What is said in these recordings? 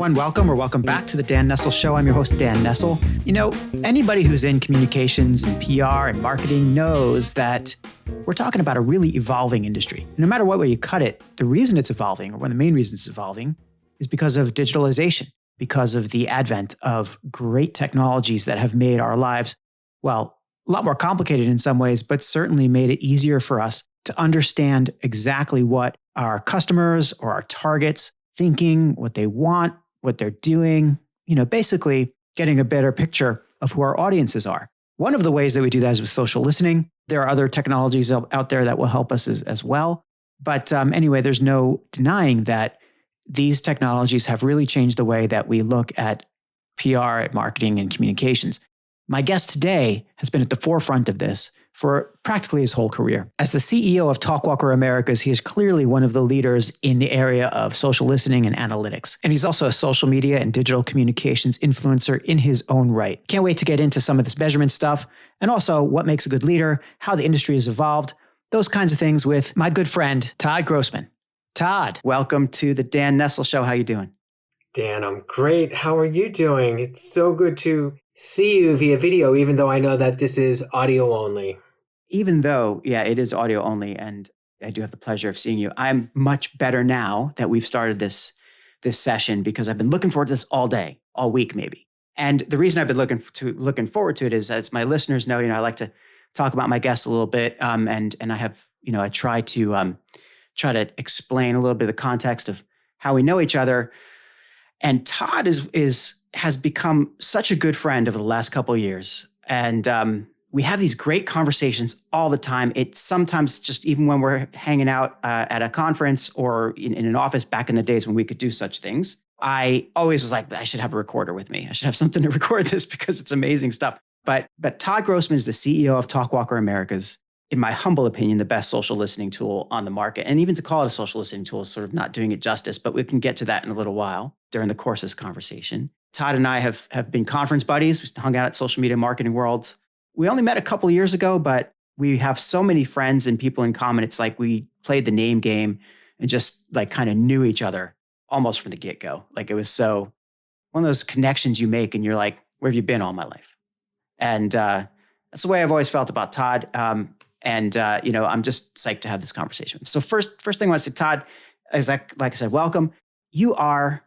everyone. Welcome or welcome back to the Dan Nessel Show. I'm your host, Dan Nessel. You know, anybody who's in communications and PR and marketing knows that we're talking about a really evolving industry. And no matter what way you cut it, the reason it's evolving, or one of the main reasons it's evolving, is because of digitalization, because of the advent of great technologies that have made our lives, well, a lot more complicated in some ways, but certainly made it easier for us to understand exactly what our customers or our targets thinking, what they want, what they're doing, basically getting a better picture of who our audiences are. One of the ways that we do that is with social listening. There are other technologies out there that will help us as well. But anyway, there's no denying that these technologies have really changed the way that we look at PR, at marketing, and communications. My guest today has been at the forefront of this for practically his whole career. As the CEO of Talkwalker Americas, he is clearly one of the leaders in the area of social listening and analytics. And he's also a social media and digital communications influencer in his own right. Can't wait to get into some of this measurement stuff and also what makes a good leader, how the industry has evolved, those kinds of things with my good friend, Todd Grossman. Todd, welcome to the Dan Nessel Show. How you doing? Dan, I'm great. How are you doing? It's so good to see you via video, even though I know that this is audio only. Even though, it is audio only, and I do have the pleasure of seeing you. I'm much better now that we've started this session because I've been looking forward to this all day, all week maybe. And the reason I've been looking forward to it is, as my listeners know, I like to talk about my guests a little bit, and I have, I try to explain a little bit of the context of how we know each other. And Todd has become such a good friend over the last couple of years, and we have these great conversations all the time. It's sometimes just even when we're hanging out at a conference or in an office back in the days when we could do such things, I always was like, I should have a recorder with me. I should have something to record this because it's amazing stuff. But Todd Grossman is the CEO of Talkwalker Americas. In my humble opinion, the best social listening tool on the market. And even to call it a social listening tool is sort of not doing it justice, but we can get to that in a little while during the course of this conversation. Todd and I have been conference buddies. We hung out at Social Media Marketing World. We only met a couple of years ago, but we have so many friends and people in common. It's like we played the name game and just like kind of knew each other almost from the get-go. Like it was so one of those connections you make and you're like, where have you been all my life? And that's the way I've always felt about Todd. I'm just psyched to have this conversation. So first thing I want to say, Todd, is like I said, welcome. You are,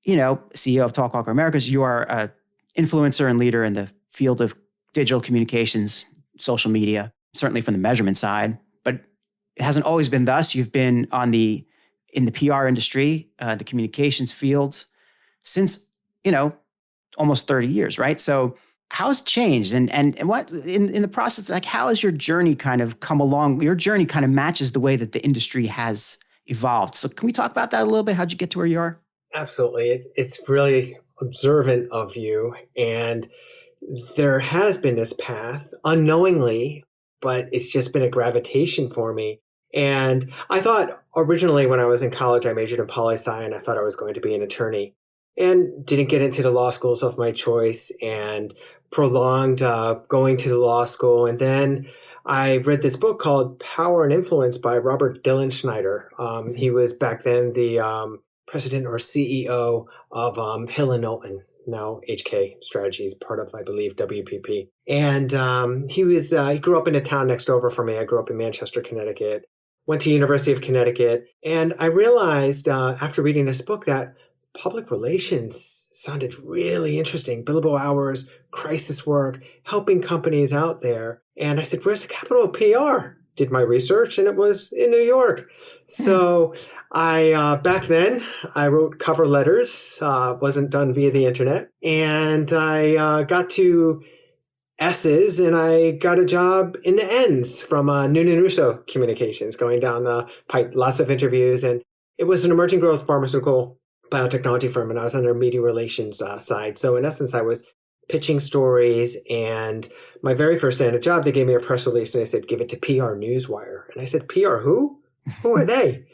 CEO of Talkwalker Americas. You are an influencer and leader in the field of digital communications, social media, certainly from the measurement side, but it hasn't always been thus. You've been in the PR industry, the communications fields since, almost 30 years, right? So how's changed and what in the process, like how has your journey kind of come along? Your journey kind of matches the way that the industry has evolved. So can we talk about that a little bit? How'd you get to where you are? Absolutely. It's really observant of you. And there has been this path unknowingly, but it's just been a gravitation for me. And I thought originally when I was in college, I majored in poli-sci and I thought I was going to be an attorney and didn't get into the law schools of my choice and prolonged going to the law school. And then I read this book called Power and Influence by Robert Dylan Schneider. He was back then the president or CEO of Hill & Knowlton, now HK Strategies, part of, I believe, WPP. And he grew up in a town next over from me. I grew up in Manchester, Connecticut, went to University of Connecticut. And I realized after reading this book that public relations sounded really interesting. Billable hours, crisis work, helping companies out there. And I said, where's the capital of PR? Did my research and it was in New York. So back then I wrote cover letters, wasn't done via the internet. And I got to S's and I got a job in the N's from Noonan Russo Communications, going down the pipe, lots of interviews. And it was an emerging growth pharmaceutical biotechnology firm, and I was on their media relations side. So in essence, I was pitching stories, and my very first day on a job, they gave me a press release and they said, give it to PR Newswire. And I said, PR who? Who are they?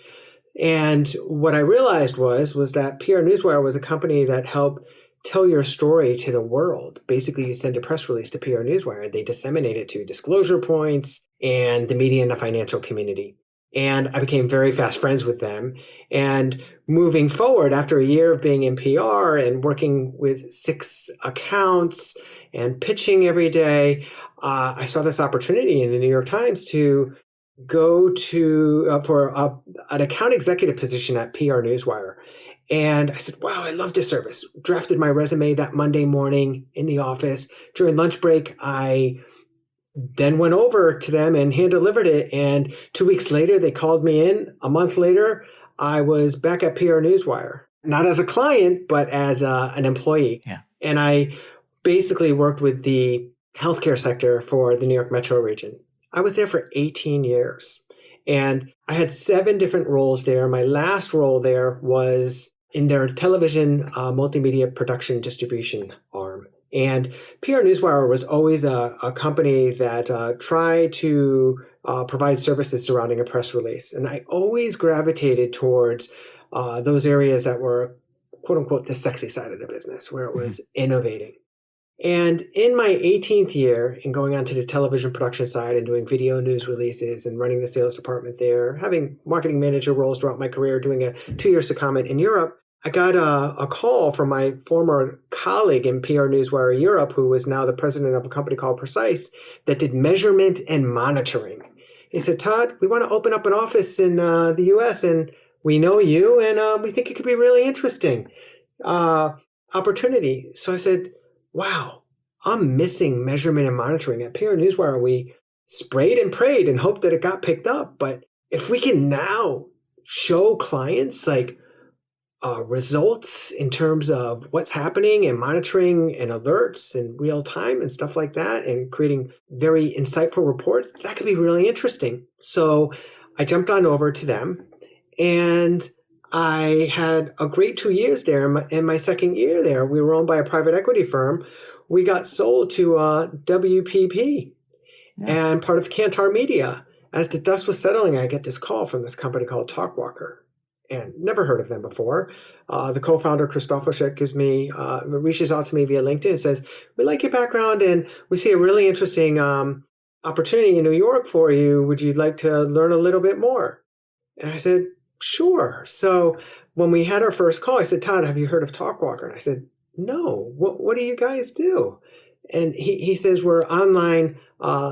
And what I realized was that PR Newswire was a company that helped tell your story to the world. Basically, you send a press release to PR Newswire. They disseminate it to disclosure points and the media and the financial community. And I became very fast friends with them. And moving forward, after a year of being in PR and working with 6 accounts and pitching every day, I saw this opportunity in the New York Times to go to for an account executive position at PR Newswire. And I said, wow, I love this service. Drafted my resume that Monday morning in the office. During lunch break, I then went over to them and hand delivered it. And 2 weeks later, they called me in. A month later, I was back at PR Newswire, not as a client, but as an employee. Yeah. And I basically worked with the healthcare sector for the New York metro region. I was there for 18 years and I had 7 different roles there. My last role there was in their television multimedia production distribution arm. And PR Newswire was always a company that tried to provide services surrounding a press release. And I always gravitated towards those areas that were, quote unquote, the sexy side of the business, where it was innovating. And in my 18th year, in going on to the television production side and doing video news releases and running the sales department there, having marketing manager roles throughout my career, doing a 2-year secondment in Europe, I got a call from my former colleague in PR Newswire Europe, who was now the president of a company called Precise, that did measurement and monitoring. He said, Todd, we want to open up an office in the US, and we know you, and we think it could be really interesting opportunity. So I said, wow, I'm missing measurement and monitoring. At PR Newswire, we sprayed and prayed and hoped that it got picked up. But if we can now show clients like results in terms of what's happening and monitoring and alerts in real time and stuff like that, and creating very insightful reports, that could be really interesting. So I jumped on over to them, and I had a great 2 years there. In my second year there, we were owned by a private equity firm. We got sold to WPP and part of Kantar Media. As the dust was settling, I get this call from this company called Talkwalker, and never heard of them before. The co-founder, Christopher, reaches out to me via LinkedIn and says, we like your background and we see a really interesting opportunity in New York for you. Would you like to learn a little bit more? And I said, sure. So when we had our first call, I said, Todd, have you heard of Talkwalker? And I said, no, what do you guys do? And he says, we're online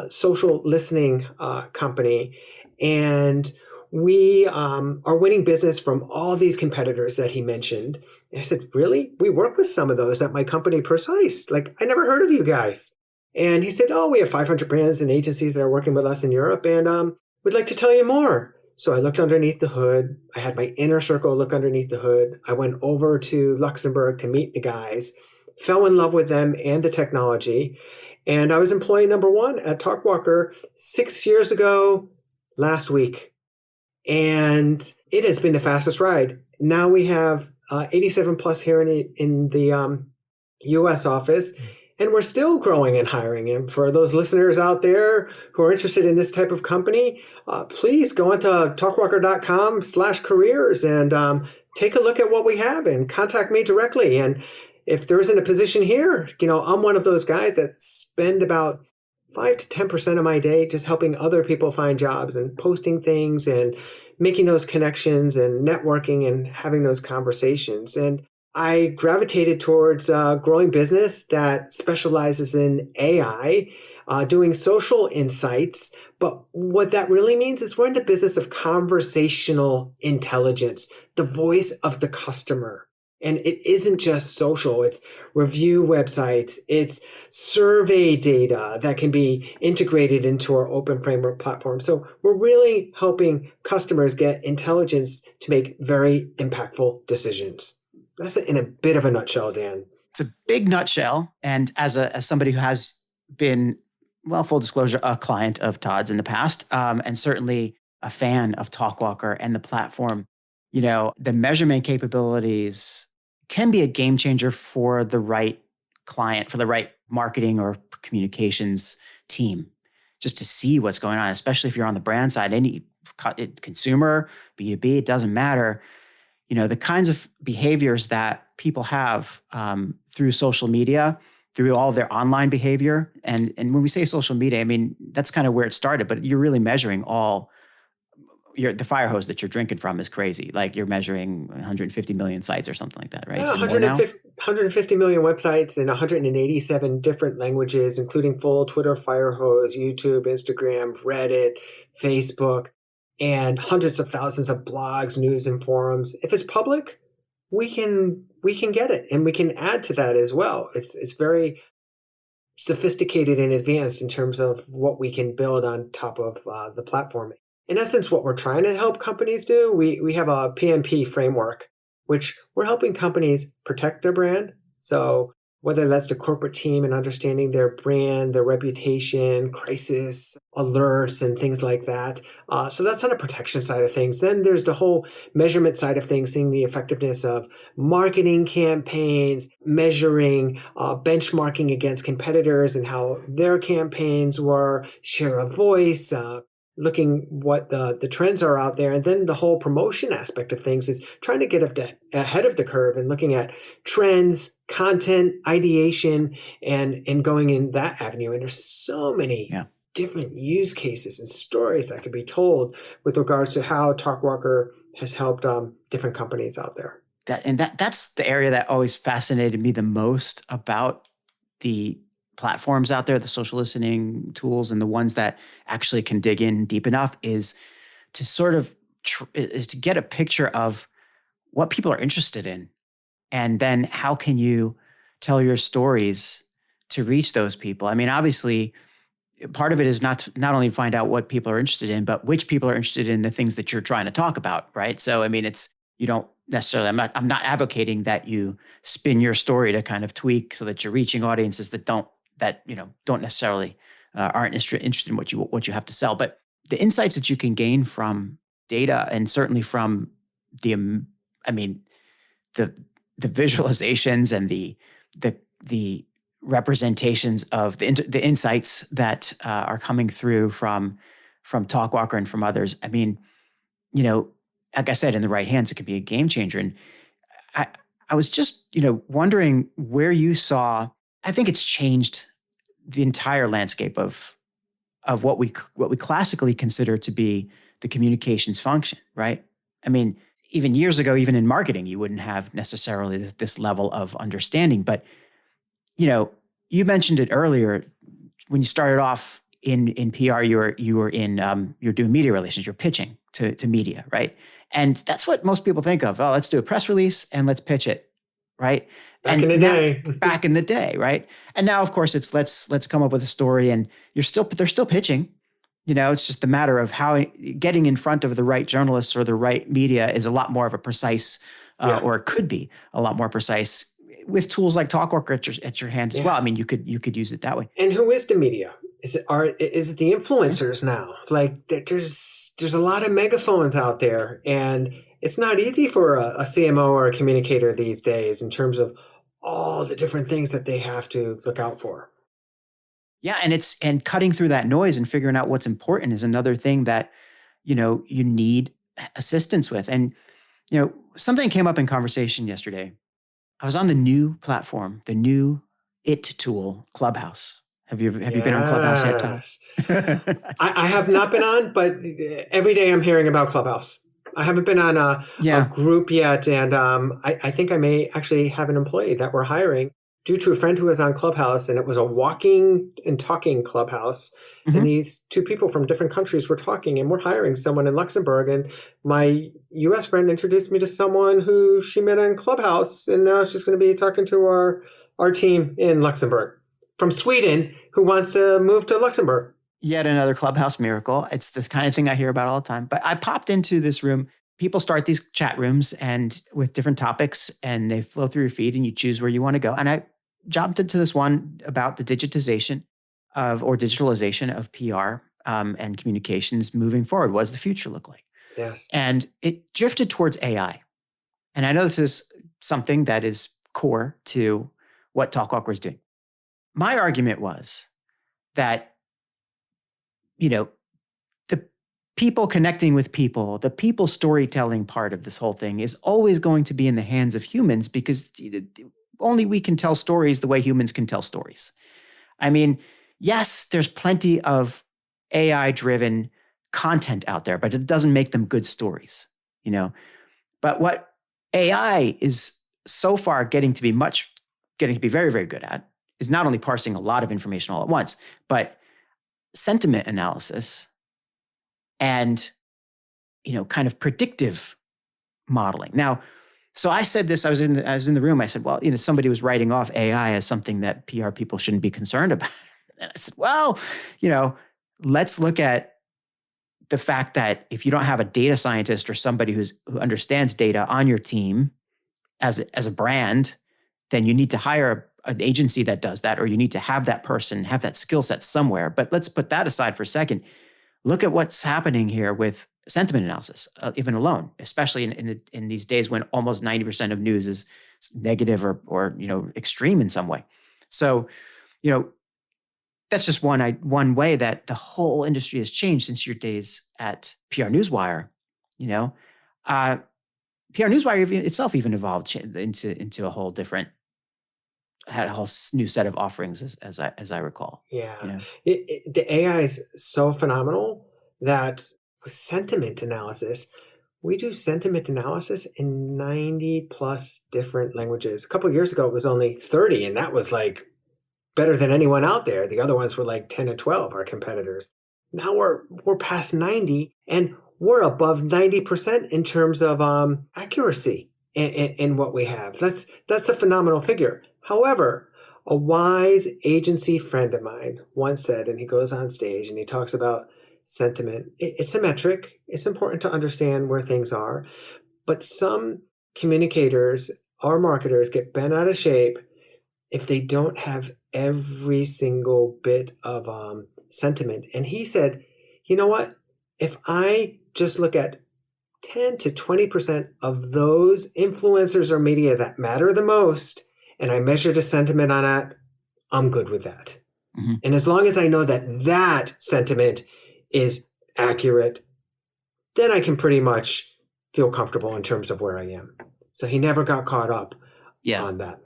social listening company. And we are winning business from all these competitors that he mentioned. And I said, really? We work with some of those at my company, Precise. Like, I never heard of you guys. And he said, oh, we have 500 brands and agencies that are working with us in Europe, and we'd like to tell you more. So I looked underneath the hood. I had my inner circle look underneath the hood. I went over to Luxembourg to meet the guys, fell in love with them and the technology. And I was employee number 1 at Talkwalker 6 years ago last week. And it has been the fastest ride. Now we have 87 plus here in the US office. And we're still growing and hiring. And for those listeners out there who are interested in this type of company, please go into talkwalker.com/careers and take a look at what we have and contact me directly. And if there isn't a position here, I'm one of those guys that spend about 5 to 10% of my day just helping other people find jobs and posting things and making those connections and networking and having those conversations. And I gravitated towards a growing business that specializes in AI, doing social insights. But what that really means is we're in the business of conversational intelligence, the voice of the customer. And it isn't just social, it's review websites, it's survey data that can be integrated into our open framework platform. So we're really helping customers get intelligence to make very impactful decisions. That's in a bit of a nutshell, Dan. It's a big nutshell. And as somebody who has been, well, full disclosure, a client of Todd's in the past, and certainly a fan of Talkwalker and the platform, the measurement capabilities can be a game changer for the right client, for the right marketing or communications team, just to see what's going on, especially if you're on the brand side, any consumer, B2B, it doesn't matter. The kinds of behaviors that people have through social media, through all of their online behavior. And when we say social media, I mean, that's kind of where it started, but you're really measuring all the fire hose that you're drinking from is crazy. Like you're measuring 150 million sites or something like that, right? Is it more now? 150 million websites in 187 different languages, including full Twitter, Firehose, YouTube, Instagram, Reddit, Facebook, and hundreds of thousands of blogs, news, and forums. If it's public, we can get it, and we can add to that as well. It's very sophisticated and advanced in terms of what we can build on top of the platform. In essence, what we're trying to help companies do, we have a PMP framework, which we're helping companies protect their brand. So whether that's the corporate team and understanding their brand, their reputation, crisis alerts, and things like that. So that's on the protection side of things. Then there's the whole measurement side of things, seeing the effectiveness of marketing campaigns, measuring, benchmarking against competitors and how their campaigns were, share of voice, looking what the trends are out there. And then the whole promotion aspect of things is trying to get ahead of the curve and looking at trends, content, ideation, and going in that avenue. And there's so many Yeah. different use cases and stories that could be told with regards to how Talkwalker has helped different companies out there. That's the area that always fascinated me the most about the platforms out there, the social listening tools, and the ones that actually can dig in deep enough is to sort of is to get a picture of what people are interested in, and then how can you tell your stories to reach those people. I mean, obviously, part of it is not only find out what people are interested in, but which people are interested in the things that you're trying to talk about, right? So, I mean, it's you don't necessarily. I'm not advocating that you spin your story to kind of tweak so that you're reaching audiences that don't necessarily aren't interested in what you have to sell. But the insights that you can gain from data, and certainly from the, I mean, the visualizations and the representations of the insights that are coming through from Talkwalker and from others. I mean, like I said, in the right hands, it could be a game changer. And I I was just wondering where you saw. I think it's changed the entire landscape of what we classically consider to be the communications function, right? I mean, even years ago, even in marketing, you wouldn't have necessarily this level of understanding. But you know, you mentioned it earlier when you started off in PR. You were in you're doing media relations. You're pitching to media, right? And that's what most people think of. Oh, let's do a press release and let's pitch it, right? Back in And the now, day. back in the day, right? And now, of course, it's let's come up with a story, and they're still pitching. It's just a matter of how getting in front of the right journalists or the right media is a lot more of a precise, Yeah. or it could be a lot more precise with tools like Talkwalker at your hand as well. Yeah. I mean, you could use it that way. And who is the media? Is it the influencers now? Like there's a lot of megaphones out there, and it's not easy for a CMO or a communicator these days in terms of all the different things that they have to look out for. Yeah, and cutting through that noise and figuring out what's important is another thing that you need assistance with. And something came up in conversation yesterday. I was on the new platform, the new it tool, Clubhouse. Have you been on Clubhouse yet, Todd? Yes. I have not been on, but every day I'm hearing about Clubhouse. I haven't been on a Yeah. group yet, and I think I may actually have an employee that we're hiring due to a friend who was on Clubhouse, and it was a walking and talking Clubhouse. And Hmm. these two people from different countries were talking, and we're hiring someone in Luxembourg. And my U.S. friend introduced me to someone who she met on Clubhouse, and now she's going to be talking to our team in Luxembourg from Sweden who wants to move to Luxembourg. Yet another Clubhouse miracle. It's the kind of thing I hear about all the time. But I popped into this room. People start these chat rooms and with different topics, and they flow through your feed, and you choose where you want to go. And I jumped into this one about the digitalization of PR, and communications moving forward. What does the future look like? Yes. And it drifted towards AI. And I know this is something that is core to what Talkwalker is doing. My argument was that, you know, the people connecting with people, the people storytelling part of this whole thing is always going to be in the hands of humans, because only we can tell stories the way humans can tell stories. I mean, yes, there's plenty of AI driven content out there, but it doesn't make them good stories, you know. But what AI is so far getting to be very, very good at is not only parsing a lot of information all at once, but sentiment analysis and, kind of predictive modeling. Now, so I said this, I was in the room. I said, well, somebody was writing off AI as something that PR people shouldn't be concerned about. And I said, well, let's look at the fact that if you don't have a data scientist or somebody who understands data on your team as a brand, then you need to hire an agency that does that, or you need to have that person have that skill set somewhere. But let's put that aside for a second. Look at what's happening here with sentiment analysis, even alone, especially in these days when almost 90% of news is negative or extreme in some way. So, that's just one way that the whole industry has changed since your days at PR Newswire. PR Newswire itself even evolved into a whole different, had a whole new set of offerings as I recall. Yeah. The AI is so phenomenal that with sentiment analysis, we do sentiment analysis in 90 plus different languages. A couple of years ago, it was only 30, and that was like better than anyone out there. The other ones were like 10 to 12, our competitors. Now we're past 90, and we're above 90% in terms of accuracy in what we have. That's a phenomenal figure. However, a wise agency friend of mine once said, and he goes on stage and he talks about sentiment. It's a metric. It's important to understand where things are. But some communicators or marketers get bent out of shape if they don't have every single bit of sentiment. And he said, you know what? If I just look at 10 to 20% of those influencers or media that matter the most, and I measure the sentiment on that, I'm good with that. Mm-hmm. And as long as I know that that sentiment is accurate, then I can pretty much feel comfortable in terms of where I am. So he never got caught up on that.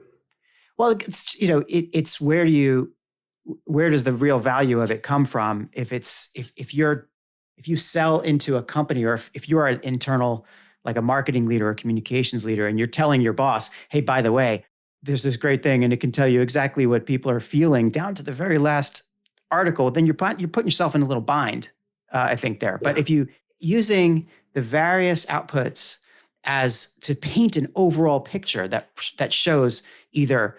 Well, it's, it's where does the real value of it come from? If you sell into a company, or if you are an internal, like a marketing leader or communications leader, and you're telling your boss, hey, by the way, there's this great thing, and it can tell you exactly what people are feeling down to the very last article, then you're putting yourself in a little bind, I think there. Yeah. But if you using the various outputs as to paint an overall picture that shows either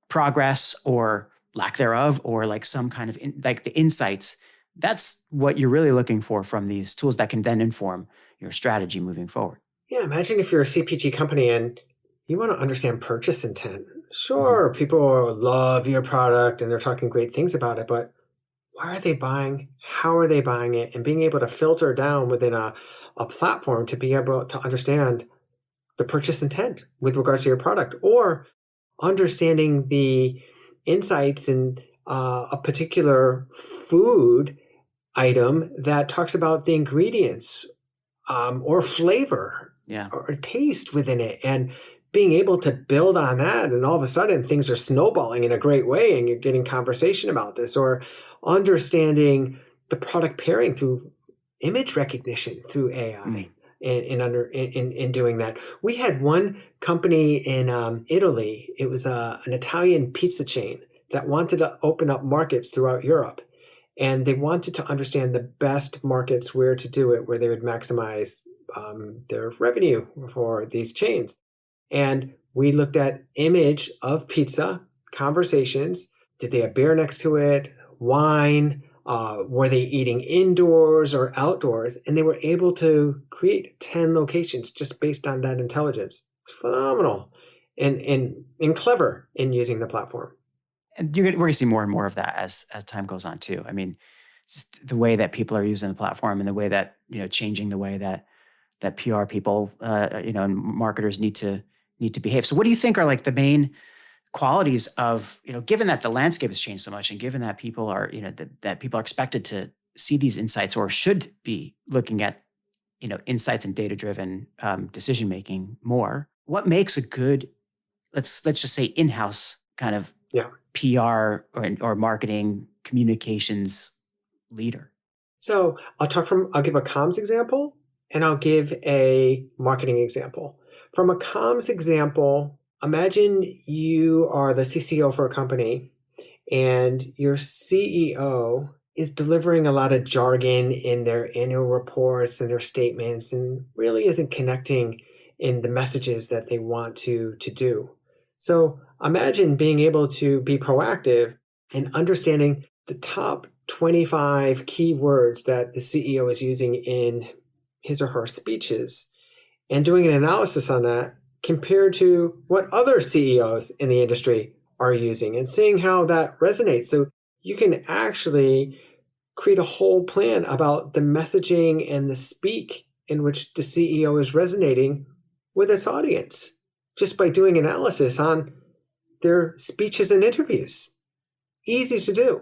progress or lack thereof, or like some kind of like the insights, that's what you're really looking for from these tools that can then inform your strategy moving forward. Yeah, imagine if you're a CPG company and you want to understand purchase intent. Sure, people love your product and they're talking great things about it, but why are they buying? How are they buying it? And being able to filter down within a platform to be able to understand the purchase intent with regards to your product, or understanding the insights in a particular food item that talks about the ingredients or flavor or taste within it, and being able to build on that, and all of a sudden things are snowballing in a great way and you're getting conversation about this, or understanding the product pairing through image recognition through AI. In doing that, we had one company in Italy. It was an Italian pizza chain that wanted to open up markets throughout Europe, and they wanted to understand the best markets where to do it, where they would maximize their revenue for these chains. And we looked at image of pizza, conversations. Did they have beer next to it? Wine? Were they eating indoors or outdoors? And they were able to create 10 locations just based on that intelligence. It's phenomenal and clever in using the platform. And we're going to see more and more of that as time goes on too. I mean, just the way that people are using the platform, and the way that, changing the way that PR people, and marketers need to behave. So what do you think are like the main qualities of, given that the landscape has changed so much, and given that people are, that people are expected to see these insights, or should be looking at, insights and data-driven decision-making more, what makes a good, let's just say, in-house kind of PR or marketing communications leader? So I'll give a comms example and I'll give a marketing example. From a comms example, imagine you are the CCO for a company and your CEO is delivering a lot of jargon in their annual reports and their statements and really isn't connecting in the messages that they want to do. So imagine being able to be proactive and understanding the top 25 keywords that the CEO is using in his or her speeches and doing an analysis on that compared to what other CEOs in the industry are using and seeing how that resonates. So you can actually create a whole plan about the messaging and the speak in which the CEO is resonating with its audience just by doing analysis on their speeches and interviews. Easy to do.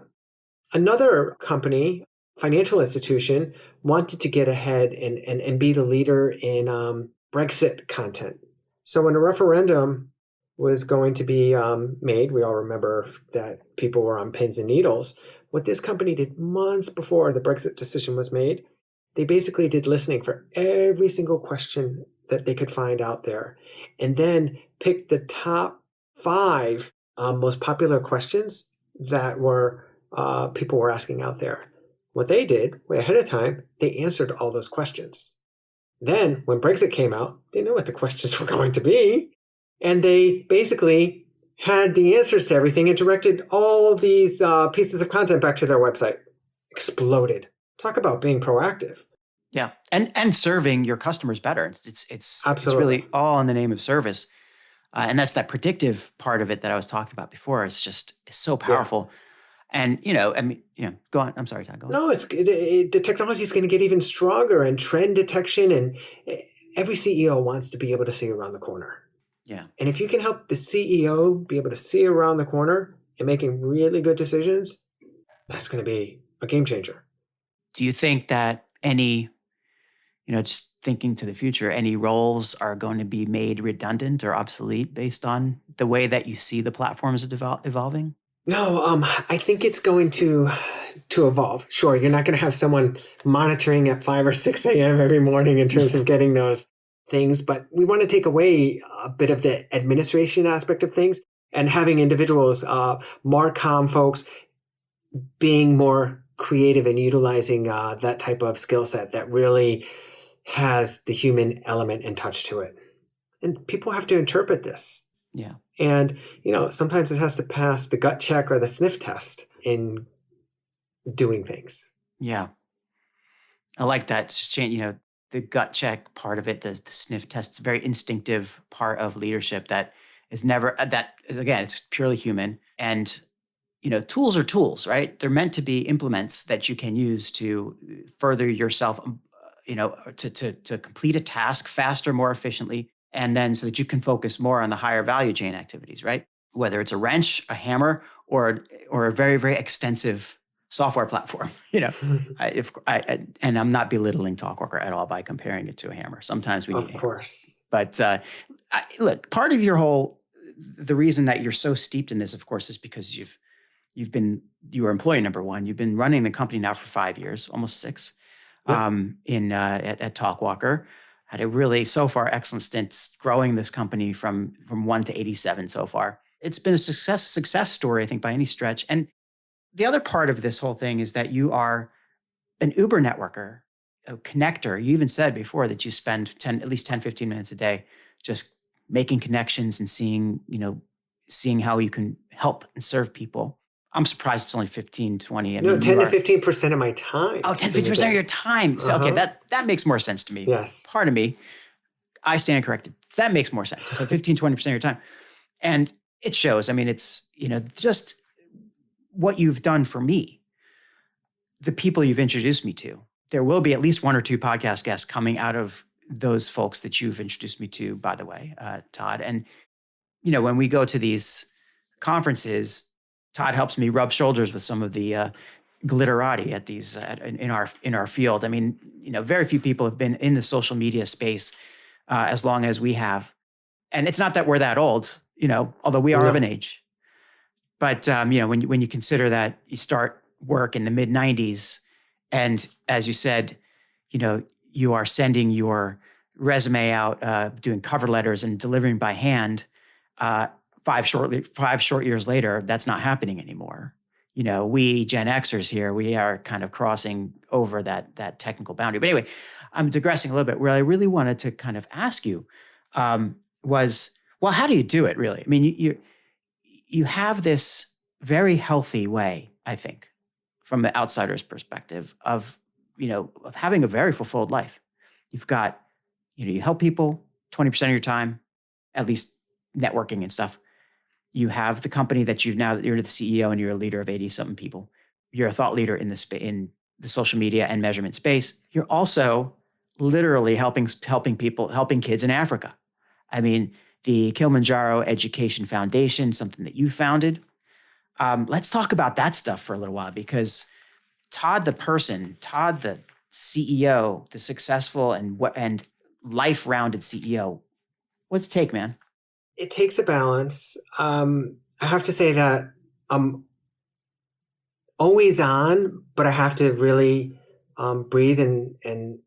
Another company, financial institution, wanted to get ahead and be the leader in Brexit content. So when a referendum was going to be made, we all remember that people were on pins and needles. What this company did months before the Brexit decision was made, they basically did listening for every single question that they could find out there, and then picked the top five most popular questions that were people were asking out there. What they did way ahead of time, they answered all those questions. Then, when Brexit came out, they knew what the questions were going to be, and they basically had the answers to everything and directed all these pieces of content back to their website. Exploded. Talk about being proactive. Yeah, and serving your customers better. It's Absolutely. really all in the name of service, and that's that predictive part of it that I was talking about before. It's so Yeah. powerful. And I mean, go on. I'm sorry, Todd. Go on. No, the technology is going to get even stronger and trend detection, and every CEO wants to be able to see around the corner. Yeah. And if you can help the CEO be able to see around the corner and making really good decisions, that's going to be a game changer. Do you think that any, just thinking to the future, any roles are going to be made redundant or obsolete based on the way that you see the platforms evolving? No, I think it's going to evolve. Sure, you're not going to have someone monitoring at 5 or 6 a.m. every morning in terms of getting those things, but we want to take away a bit of the administration aspect of things and having individuals, Marcom folks, being more creative and utilizing that type of skill set that really has the human element and touch to it. And people have to interpret this. Yeah. And, sometimes it has to pass the gut check or the sniff test in doing things. Yeah. I like that. It's just the gut check part of it, the sniff test, it's a very instinctive part of leadership that is never, that is, again, it's purely human. And, tools are tools, right? They're meant to be implements that you can use to further yourself, to complete a task faster, more efficiently, and then so that you can focus more on the higher value chain activities, right? Whether it's a wrench, a hammer, or a very, very extensive software platform, and I'm not belittling Talkwalker at all by comparing it to a hammer. Sometimes we need Of a hammer. course. But look, part of the reason that you're so steeped in this, of course, is because you were employee number one. You've been running the company now for 5 years, almost 6, Yep. at Talkwalker. Had a really, so far, excellent stint growing this company from 1 to 87 so far. It's been a success story, I think, by any stretch. And the other part of this whole thing is that you are an Uber networker, a connector. You even said before that you spend at least 10, 15 minutes a day just making connections and seeing how you can help and serve people. I'm surprised it's only 15, 20. I No, mean, 10 to 15% of my time. Oh, 10, 15% of your time. So, okay, Uh-huh. that makes more sense to me. Yes. Pardon me. I stand corrected. That makes more sense. So 15, 20% of your time. And it shows. I mean, it's, just what you've done for me, the people you've introduced me to. There will be at least 1 or 2 podcast guests coming out of those folks that you've introduced me to, by the way, Todd. And, when we go to these conferences, Todd helps me rub shoulders with some of the glitterati at these in our field. I mean, very few people have been in the social media space as long as we have, and it's not that we're that old, although we are of No. an age. But when you consider that you start work in the mid '90s, And as you said, you know, you are sending your resume out, doing cover letters and delivering by hand. Uh, 5 short years later, that's not happening anymore. You know, we Gen Xers here, we are kind of crossing over that technical boundary. But anyway, I'm digressing a little bit. Where I really wanted to kind of ask you was, well, how do you do it really? I mean, you have this very healthy way, I think, from the outsider's perspective of, of having a very fulfilled life. You've got, you help people 20% of your time, at least networking and stuff. You have the company that you're the CEO and you're a leader of 80 something people. You're a thought leader in in the social media and measurement space. You're also literally helping people, helping kids in Africa. I mean, the Kilimanjaro Education Foundation, something that you founded. Let's talk about that stuff for a little while, because Todd, the person, Todd, the CEO, the successful and life-rounded CEO. What's it take, man? It takes a balance. I have to say that I'm always on, but I have to really breathe and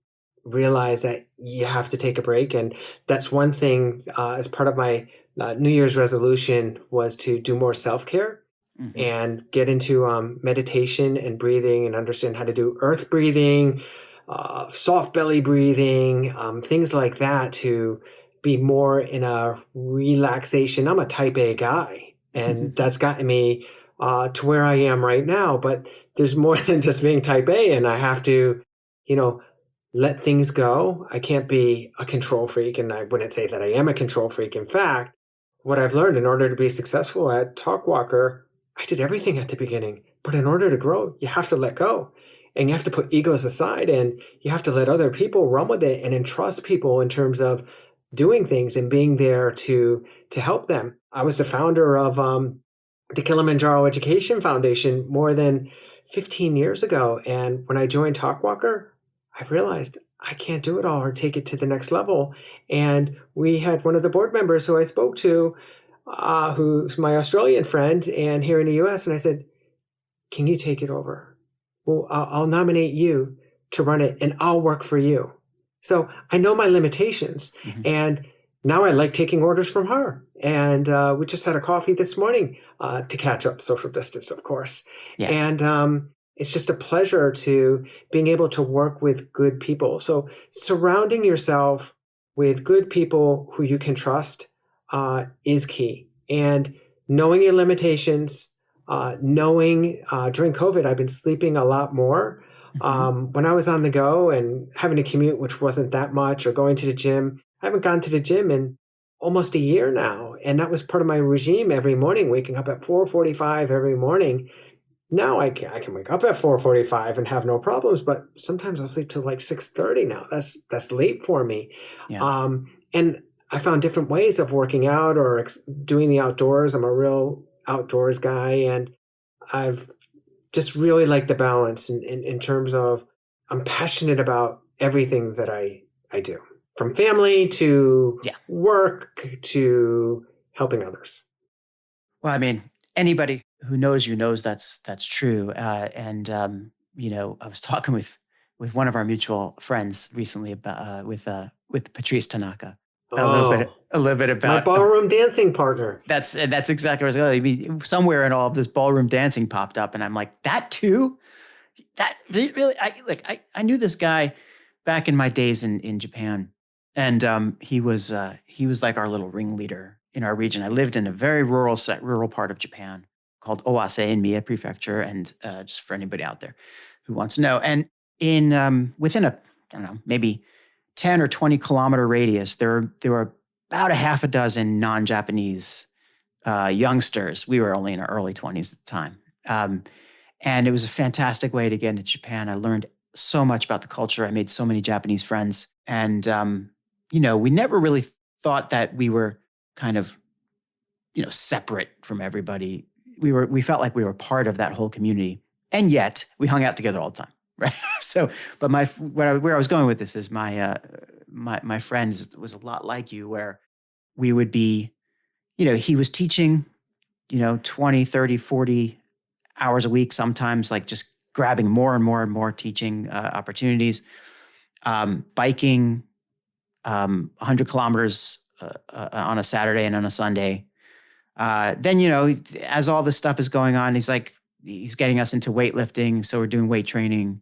realize that you have to take a break. And that's one thing, as part of my New Year's resolution, was to do more self-care Mm-hmm. and get into meditation and breathing and understand how to do earth breathing, soft belly breathing, things like that, to be more in a relaxation. I'm a type A guy, and that's gotten me to where I am right now. But there's more than just being type A, and I have to, you know, let things go. I can't be a control freak, and I wouldn't say that I am a control freak. In fact, what I've learned, in order to be successful at Talkwalker, I did everything at the beginning. But in order to grow, you have to let go. And you have to put egos aside, and you have to let other people run with it and entrust people in terms of doing things and being there to help them. I was the founder of the Kilimanjaro Education Foundation more than 15 years ago. And when I joined Talkwalker, I realized I can't do it all or take it to the next level. And we had one of the board members who I spoke to, who's my Australian friend and here in the US. And I said, can you take it over? Well, I'll nominate you to run it and I'll work for you. So I know my limitations. Mm-hmm. And now I like taking orders from her. And we just had a coffee this morning to catch up, social distance, of course. Yeah. And it's just a pleasure to being able to work with good people. So surrounding yourself with good people who you can trust is key. And knowing your limitations, knowing during COVID, I've been sleeping a lot more. Mm-hmm. When I was on the go and having to commute, which wasn't that much, or going to the gym, I haven't gone to the gym in almost a year now. And that was part of my regime every morning, waking up at 4:45 every morning. Now I can wake up at 4:45 and have no problems, but sometimes I'll sleep till like 6:30 now. That's late for me. Yeah. And I found different ways of working out or doing the outdoors. I'm a real outdoors guy, and I've just really liked the balance in terms of I'm passionate about everything that I do, from family to Yeah. work to helping others. Well, I mean, anybody who knows you knows that's true. I was talking with one of our mutual friends recently about with Patrice Tanaka Oh, a little bit my about ballroom dancing partner. that's exactly what I was going. I mean, somewhere in all of this ballroom dancing popped up, and I'm like, that too. That really, I knew this guy back in my days in Japan, and he was like our little ringleader in our region. I lived in a very rural part of Japan called Owase in Mie Prefecture, and just for anybody out there who wants to know, and in within a I don't know, maybe 10 or 20 kilometer radius, there were about a half a dozen non-Japanese youngsters. We were only in our early 20s at the time. And it was a fantastic way to get into Japan. I learned so much about the culture. I made so many Japanese friends. And, we never really thought that we were kind of, separate from everybody. We felt like we were part of that whole community. And yet we hung out together all the time. Right. So, but where I was going with this is my friend was a lot like you, where we would be, he was teaching, 20, 30, 40 hours a week, sometimes like just grabbing more and more and more teaching opportunities, biking 100 kilometers on a Saturday and on a Sunday. Then, as all this stuff is going on, he's getting us into weightlifting. So we're doing weight training.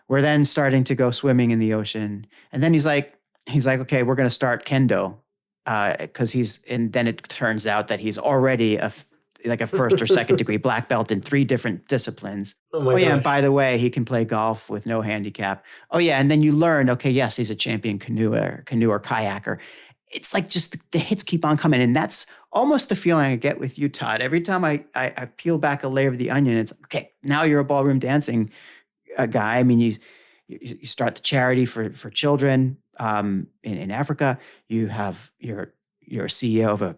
We're then starting to go swimming in the ocean. And then he's like, okay, we're going to start kendo. And then it turns out that he's already like a first or second degree black belt in 3 different disciplines. Oh my Yeah. gosh. And by the way, he can play golf with no handicap. Oh yeah. And then you learn, okay, yes, he's a champion canoeer or kayaker. It's like just the hits keep on coming. And that's almost the feeling I get with you, Todd. Every time I peel back a layer of the onion, it's okay, now you're a ballroom dancing guy. I mean, you start the charity for children in Africa. You're a CEO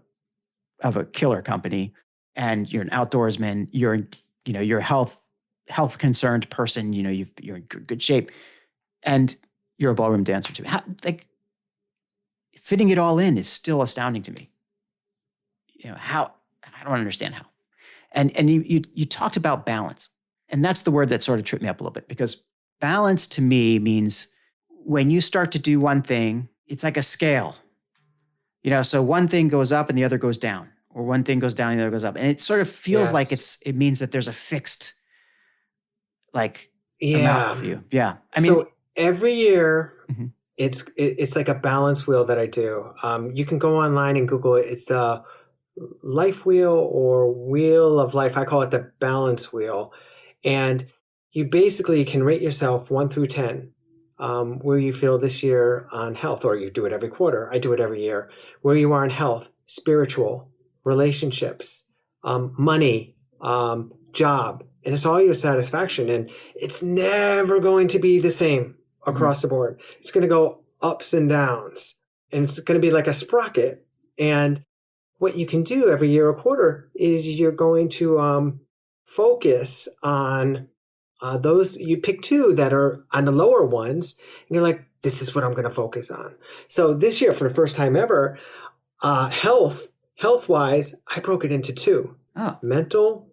of a killer company, and you're an outdoorsman. You're a health concerned person. You're in good shape, and you're a ballroom dancer too. Fitting it all in is still astounding to me. How, I don't understand how. And you talked about balance, and that's the word that sort of tripped me up a little bit, because balance to me means when you start to do one thing, it's like a scale. So one thing goes up and the other goes down, or one thing goes down and the other goes up. And it sort of feels like Yes. it means that there's a fixed amount Yeah. with you. Yeah. I mean, So every year, mhm. it's like a balance wheel that I do. You can go online and Google it. It's the life wheel or wheel of life. I call it the balance wheel. And you basically can rate yourself 1 through 10, where you feel this year on health, or you do it every quarter. I do it every year. Where you are in health, spiritual, relationships, money, job, and it's all your satisfaction. And it's never going to be the same across the board. It's going to go ups and downs, and it's going to be like a sprocket. And what you can do every year or quarter is you're going to focus on those. You pick 2 that are on the lower ones, and you're like, this is what I'm going to focus on. So this year, for the first time ever, health wise, I broke it into 2: Oh, mental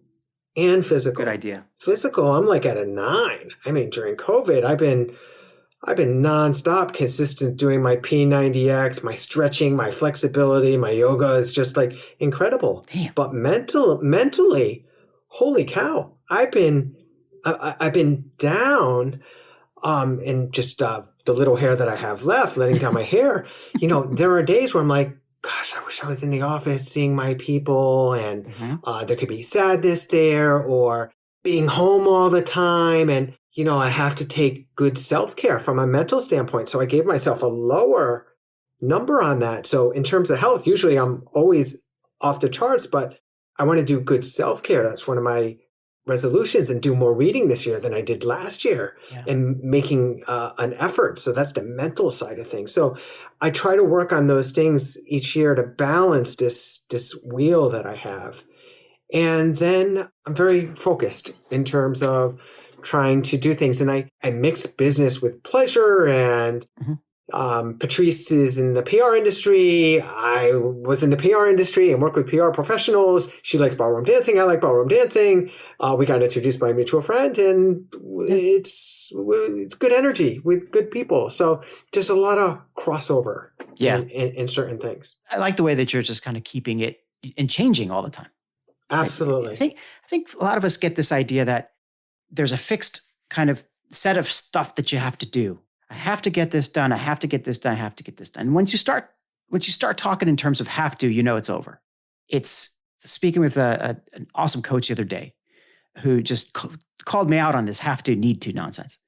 and physical. good idea. Physical, I'm like at a 9. I mean, during COVID, I've been nonstop consistent doing my P90X, my stretching, my flexibility, my yoga is just like incredible. Damn. But mentally, holy cow, I've been down, and just the little hair that I have left, letting down my hair. There are days where I'm like, gosh, I wish I was in the office seeing my people, and there could be sadness there, or being home all the time. And, I have to take good self-care from a mental standpoint. So I gave myself a lower number on that. So in terms of health, usually I'm always off the charts, but I want to do good self-care. That's one of my resolutions, and do more reading this year than I did last year, and making an effort. So that's the mental side of things. So I try to work on those things each year to balance this wheel that I have. And then I'm very focused in terms of trying to do things. And I mix business with pleasure. And Patrice is in the PR industry. I was in the PR industry and work with PR professionals. She likes ballroom dancing. I like ballroom dancing. We got introduced by a mutual friend, and it's good energy with good people. So just a lot of crossover in certain things. I like the way that you're just kind of keeping it and changing all the time. Absolutely. I think a lot of us get this idea that there's a fixed kind of set of stuff that you have to do. I have to get this done. I have to get this done. I have to get this done. And once you start talking in terms of have to, it's over. It's speaking with an awesome coach the other day who just called me out on this have to, need to nonsense.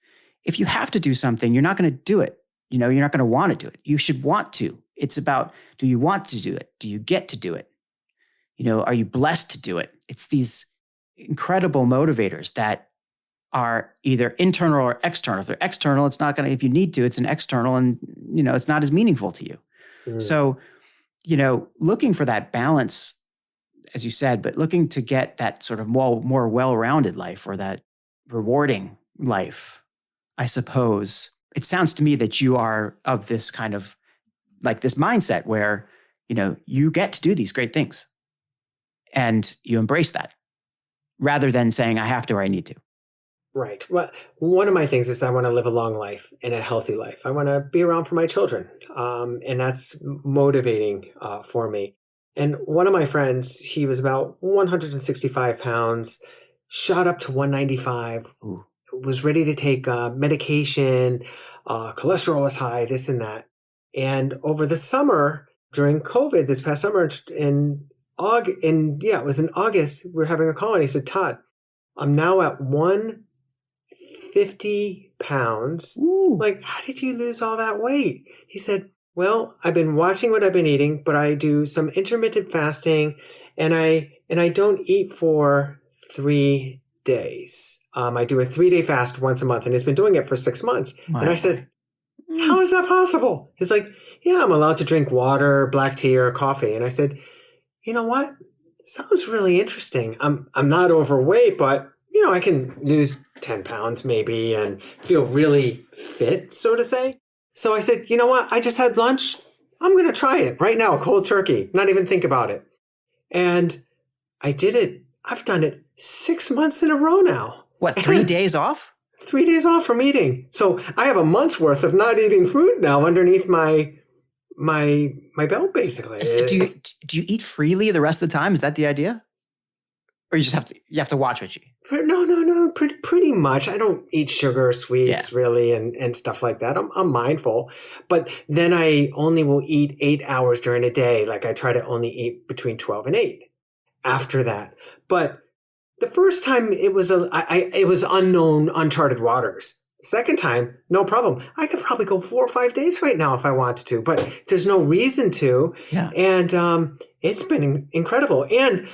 If you have to do something, you're not going to do it. You're not going to want to do it. You should want to. It's about, do you want to do it? Do you get to do it? Are you blessed to do it? It's these incredible motivators that are either internal or external. If they're external, it's not going to, if you need to, it's an external, and, it's not as meaningful to you. So, looking for that balance, as you said, but looking to get that sort of more well-rounded life, or that rewarding life, I suppose. It sounds to me that you are of this kind of like this mindset where, you get to do these great things and you embrace that rather than saying I have to or I need to. Right. Well, one of my things is I want to live a long life and a healthy life. I want to be around for my children, and that's motivating for me. And one of my friends, he was about 165 pounds, shot up to 195, Ooh, was ready to take medication, cholesterol was high, this and that. And over the summer, during COVID, this past summer in August, it was in August, we were having a call, and he said, Todd, I'm now at 150 pounds. ooh, Like, how did you lose all that weight? He said, well, I've been watching what I've been eating, but I do some intermittent fasting, and I don't eat for 3 days. I do a 3-day fast once a month, and he's been doing it for 6 months. And my I lord. said, how Mm. is that possible? He's like, yeah, I'm allowed to drink water, black tea, or coffee. And I said, you know what? Sounds really interesting. I'm not overweight, but I can lose 10 pounds maybe and feel really fit, so to say. So I said, you know what? I just had lunch. I'm going to try it right now, cold turkey, not even think about it. And I did it. I've done it 6 months in a row now. What, 3 days off? 3 days off from eating. So I have a month's worth of not eating food now underneath my belt, basically. Do you eat freely the rest of the time? Is that the idea? Or you have to watch what you eat? No. Pretty much. I don't eat sugar, sweets, Yeah. really, and stuff like that. I'm mindful, but then I only will eat 8 hours during a day. Like I try to only eat between 12 and 8 after that. But the first time it was it was unknown, uncharted waters. Second time, no problem. I could probably go 4 or 5 days right now if I wanted to, but there's no reason to. Yeah. And it's been incredible. And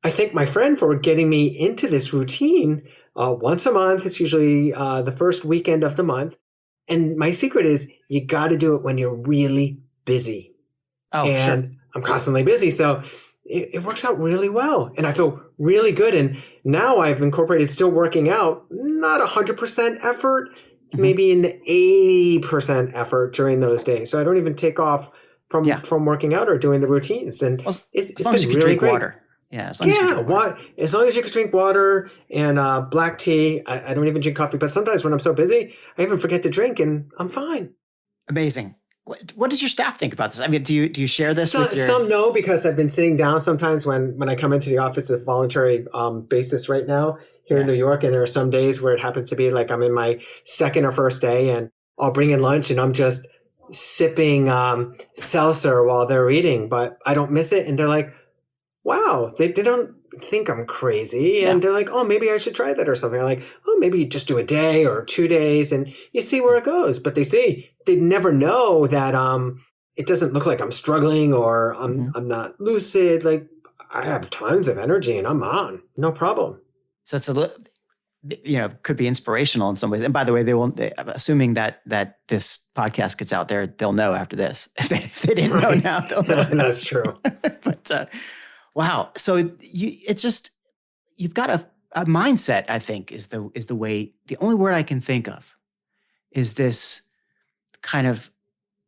I thank my friend for getting me into this routine once a month. It's usually the first weekend of the month. And my secret is you got to do it when you're really busy. Oh, sure. And I'm constantly busy. So it works out really well. And I feel really good. And now I've incorporated still working out, not 100% effort, Mhm. maybe an 80% effort during those days. So I don't even take off Yeah. from working out or doing the routines. And Well, it's as long as been you can really drink great. water. Yeah, as long as you can Yeah, drink water. as long as you can drink water and black tea. I don't even drink coffee, but sometimes when I'm so busy, I even forget to drink, and I'm fine. Amazing. What does your staff think about this? I mean, do you share this with your? Some know because I've been sitting down sometimes when I come into the office at voluntary basis right now here in Yeah. New York, and there are some days where it happens to be like I'm in my second or first day, and I'll bring in lunch, and I'm just sipping seltzer while they're eating, but I don't miss it, and they're like, wow, they don't think I'm crazy. Yeah. And they're like, oh, maybe I should try that or something. I'm like, oh, maybe you just do a day or 2 days and you see where it goes. But they never know that it doesn't look like I'm struggling or Mhm. I'm not lucid. Like I have tons of energy and I'm on. No problem. So it's a little, could be inspirational in some ways. And by the way, assuming that this podcast gets out there, they'll know after this. If they didn't know now, they'll know. That's true. But wow. So you've got a mindset, I think, is the way, the only word I can think of is this kind of,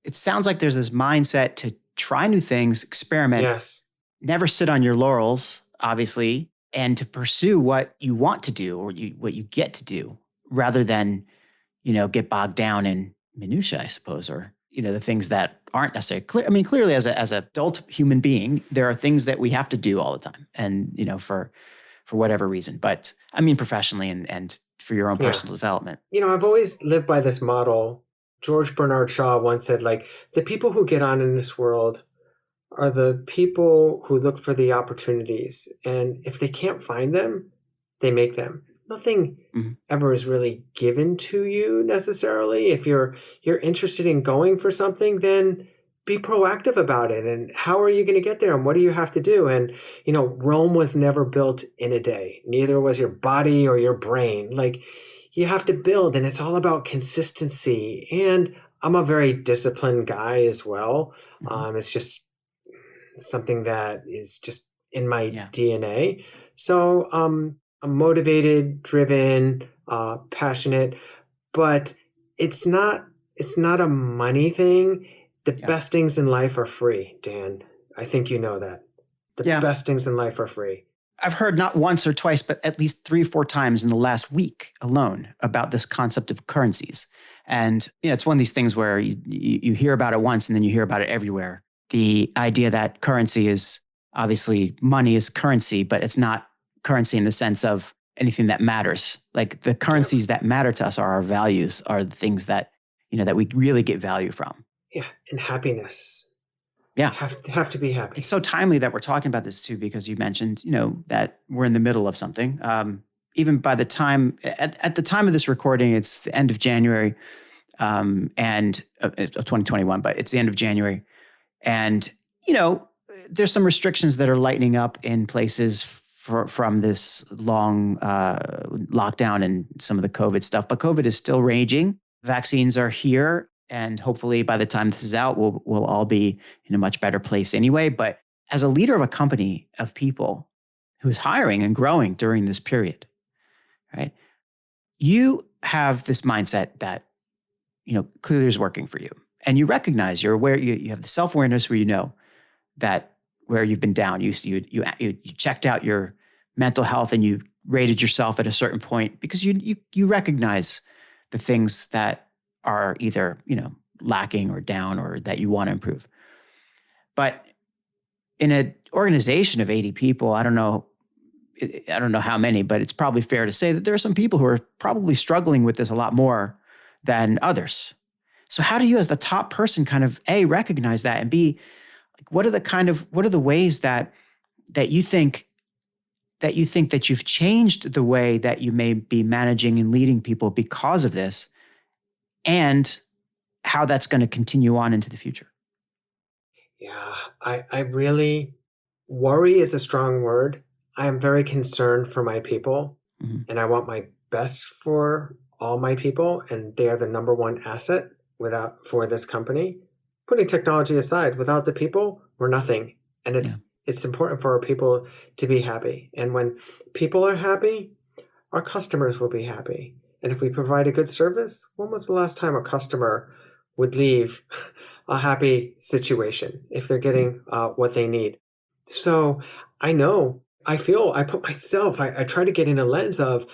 it sounds like there's this mindset to try new things, experiment, Yes. never sit on your laurels, obviously, and to pursue what you want to do or what you get to do rather than, get bogged down in minutia, I suppose, or, the things that aren't necessarily clear. I mean, clearly as an adult human being, there are things that we have to do all the time and, for whatever reason, but I mean, professionally and for your own personal development. I've always lived by this model. George Bernard Shaw once said, like, the people who get on in this world are the people who look for the opportunities. And if they can't find them, they make them. Nothing ever is really given to you necessarily. If you're interested in going for something, then be proactive about it. And how are you going to get there? And what do you have to do? And, Rome was never built in a day. Neither was your body or your brain. Like, you have to build, and it's all about consistency. And I'm a very disciplined guy as well. It's just something that is just in my DNA. So I'm motivated, driven, passionate, but it's not a money thing. The best things in life are free, Dan. I think you know that. The best things in life are free. I've heard not once or twice, but at least 3 or 4 times in the last week alone about this concept of currencies. And it's one of these things where you hear about it once and then you hear about it everywhere. The idea that currency is obviously money is currency, but it's not currency in the sense of anything that matters. Like the Yeah. currencies that matter to us are our values, are the things that that we really get value from. Yeah. And happiness. Yeah. Have to be It's happy. so timely that we're talking about this too, because you mentioned, that we're in the middle of something. Even by the time, at the time of this recording, it's the end of January, and of 2021, but it's the end of January. And, there's some restrictions that are lightening up in places from this long lockdown and some of the COVID stuff, but COVID is still raging. Vaccines are here, and hopefully by the time this is out, we'll all be in a much better place anyway. But as a leader of a company of people who's hiring and growing during this period, right? You have this mindset that clearly is working for you, and you recognize, you're aware, you have the self-awareness where that where you've been down. You checked out your mental health and you rated yourself at a certain point because you recognize the things that are either lacking or down or that you want to improve. But in an organization of 80 people, I don't know how many, but it's probably fair to say that there are some people who are probably struggling with this a lot more than others. So how do you, as the top person, kind of A, recognize that, and B, like, what are the ways that you think that you've changed the way that you may be managing and leading people because of this, and how that's going to continue on into the future? Yeah. I really, worry is a strong word. I am very concerned for my people, Mhm. and I want my best for all my people, and they are the number one asset for this company. Putting technology aside, without the people, we're nothing. And Yeah. it's important for our people to be happy. And when people are happy, our customers will be happy. And if we provide a good service, when was the last time a customer would leave a happy situation if they're Yeah. getting what they need? So I know, I feel, I put myself, I try to get in a lens of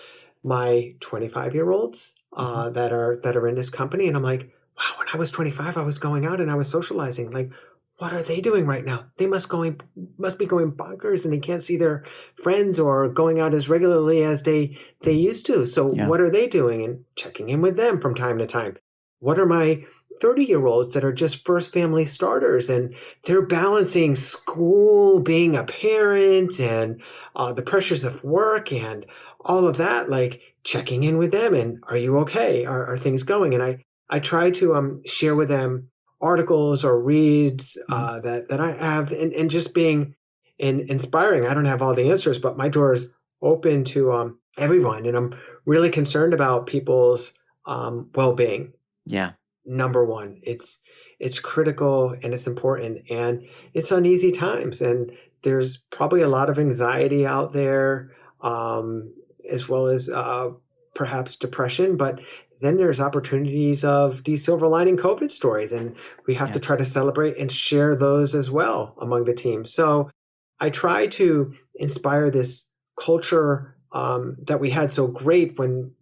my 25-year-olds Mhm. that are in this company. And I'm like, wow, when I was 25, I was going out and I was socializing. Like, what are they doing right now? They must be going bonkers, and they can't see their friends or going out as regularly as they used to. So Yeah. what are they doing? And checking in with them from time to time. What are my 30-year-olds that are just first family starters, and they're balancing school, being a parent, and the pressures of work and all of that, like checking in with them and are you okay? Are things going? And I try to share with them articles or reads Mhm. that I have, and just being inspiring. I don't have all the answers, but my door is open to everyone, and I'm really concerned about people's well-being. Yeah. Number one, it's critical and it's important, and it's uneasy times, and there's probably a lot of anxiety out there, as well as perhaps depression. But then there's opportunities of these silver lining COVID stories, and we have to Yeah. try to celebrate and share those as well among the team. So I try to inspire this culture that we had so great when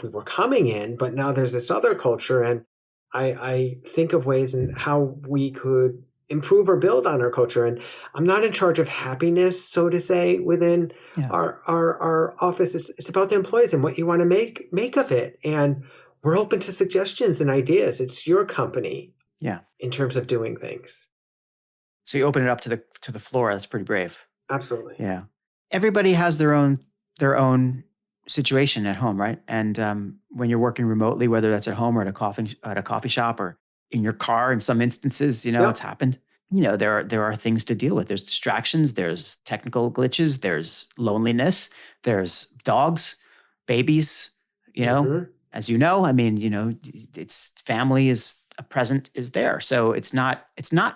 we were coming in, but now there's this other culture, and I think of ways and how we could improve or build on our culture. And I'm not in charge of happiness, so to say, within Yeah. our office. It's about the employees and what you want to make of it. And we're open to suggestions and ideas. It's your company Yeah. in terms of doing things. So you open it up to the floor. That's pretty brave. Absolutely. Yeah. Everybody has their own situation at home, right? And when you're working remotely, whether that's at home or at a coffee shop or in your car, in some instances, it's Yep. happened. There are things to deal with. There's distractions. There's technical glitches. There's loneliness. There's dogs, babies. You know, Hmm. as you know, I mean, it's family is a present is there. So it's not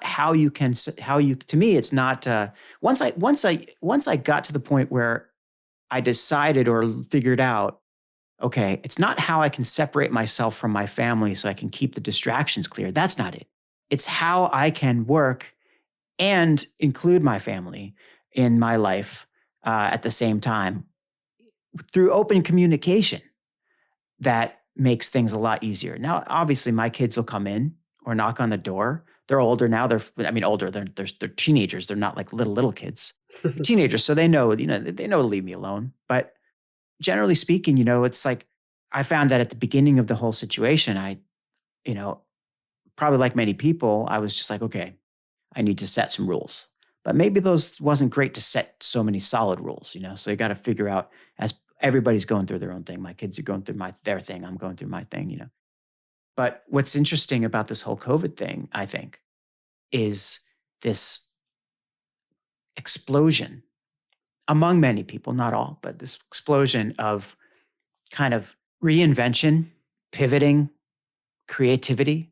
how you can how you to me it's not once I got to the point where I decided or figured out, okay, it's not how I can separate myself from my family so I can keep the distractions clear. That's not it. It's how I can work and include my family in my life, at the same time through open communication that makes things a lot easier. Now, obviously, my kids will come in or knock on the door. They're older now. Older. They're teenagers. They're not like little kids. They're teenagers, so they know, they know to leave me alone. But generally speaking, it's like I found that at the beginning of the whole situation, you know, probably like many people, I was just like, okay, I need to set some rules. But maybe those wasn't great to set so many solid rules, So you got to figure out as everybody's going through their own thing. My kids are going through their thing. I'm going through my thing. But what's interesting about this whole COVID thing, I think, is this explosion among many people, not all, but this explosion of kind of reinvention, pivoting, creativity.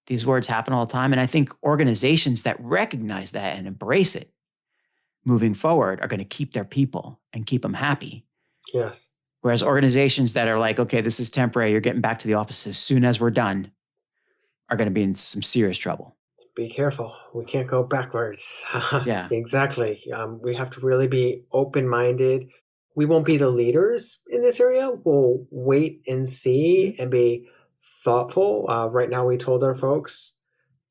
These words happen all the time. And I think organizations that recognize that and embrace it moving forward are going to keep their people and keep them happy. Yes. Whereas organizations that are like, okay, this is temporary, you're getting back to the office as soon as we're done, are going to be in some serious trouble. Be careful. We can't go backwards. Yeah. Exactly. We have to really be open-minded. We won't be the leaders in this area. We'll wait and see and be thoughtful. Right now, we told our folks,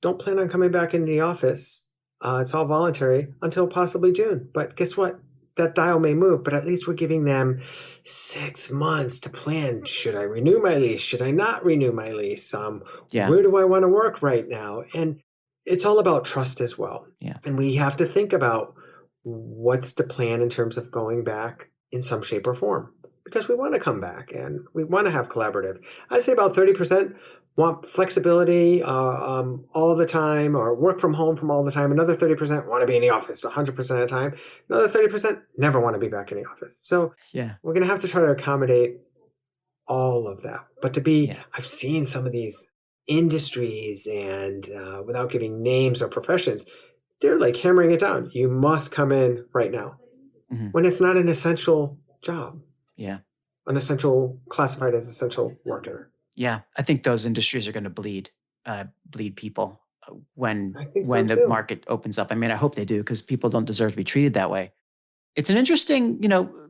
don't plan on coming back into the office. It's all voluntary until possibly June. But guess what? That dial may move, but at least we're giving them 6 months to plan. Should I renew my lease? Should I not renew my lease? Where do I want to work right now? And it's all about trust as well. Yeah. And we have to think about what's the plan in terms of going back in some shape or form, because we want to come back and we want to have collaborative. I'd say about 30% want flexibility all the time, or work from home from all the time. Another 30% want to be in the office 100% of the time. Another 30% never want to be back in the office. So we're going to have to try to accommodate all of that. But I've seen some of these industries, and without giving names or professions, they're like hammering it down. You must come in right now, when it's not an essential job. Yeah. Classified as essential worker. Yeah. I think those industries are going to bleed people when the too. market opens up. I mean, I hope they do, because people don't deserve to be treated that way. It's an interesting,